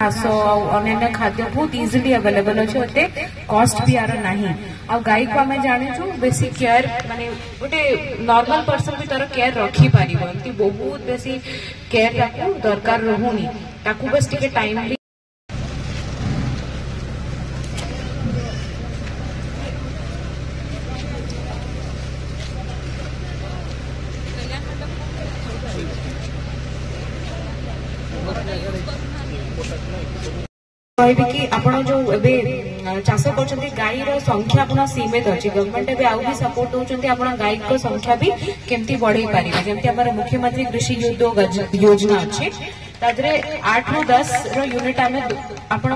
घास अन्य खाद्य बहुत इजिली अवेलेबल अच्छे कॉस्ट भी यार ना आ गाई को आम जाचु बेसी केयर माने गोटे नॉर्मल पर्सन भी तार केयर रखी पार बहुत बेसी केयर दरकार रोनी बस टिके टाइमली कहबी कि आपण जो एबे चाष कर गाई संख्या आप सीमित अच्छी गवर्नमेंट एबे आउ भी सपोर्ट दौरान आप गाई को संख्या भी केमती बढ़े पारे जमी आम मुख्यमंत्री कृषि उद्योग योजना अच्छे तादरे 8 ରୁ 10 यूनिट आम आपण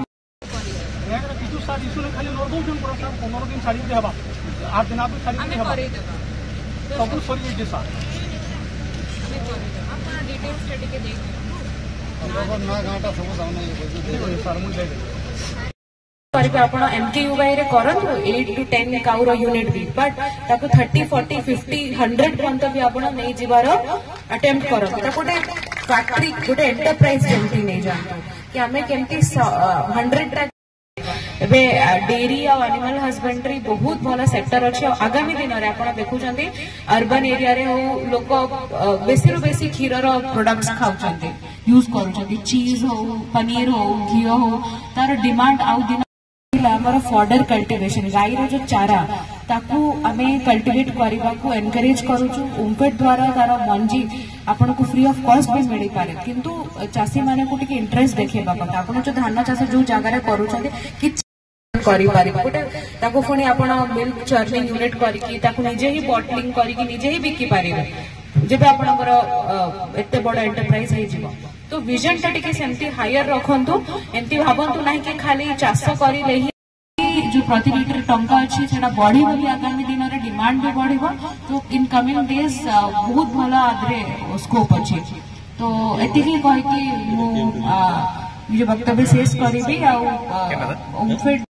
MKUY करंतु 8 to 10 काउर यूनिट भी बट ताको 30, 40, 50, 100 पर्यंत भी आपण नहीं जीवार अटेम्प्ट करंतु ताको गोटे फैक्ट्री गोटे एंटरप्राइज जेमती नहीं जानतो कि आमे केमती 100 एबे डेयरी और एनिमल हस्बेंडरी बहुत भल सेक्टर अच्छे आगामी दिन में आप देखुं अर्बन एरिया रे हो लोक बेसी रु बेसी क्षीर प्रोडक्ट्स खाऊं यूज कर चीज हो पनीर हो घी हो तार डिमांड आउ दिन आमर फॉडर कल्टिवेशन गाई रो जो चारा ताकू आमे कल्टिवेट करने को एनकरेज करूछु ओम्फेड द्वारा तार मंजी आपन को फ्री ऑफ कॉस्ट भी मिल पारे किंतु चाषी माने को टिके इंटरेस्ट देखेबा पता आपन जो धान चाष जो जगह करूछन्ते कि करि पारे गोटे ताको पुणी आपण मिल्क चर्निंग यूनिट करके ताको निजे ही बॉटलिंग करके निजे ही बिकी पारे जेबे आपनकर एते बड़ एंटरप्राइज हे जिवो तो विजन टा टिके सेमती हायर रखंतु एंती भाबंतु नाही कि खाली चाष करिले ही जो प्रति लिटर टंका अच्छी से बढ़ी भी आगामी दिन में डिमांड भी बढ़ तो इन कमिंग डेज बहुत भल आदरे स्कोप अच्छे तो एति कहीकि वक्तव्य शेष करी।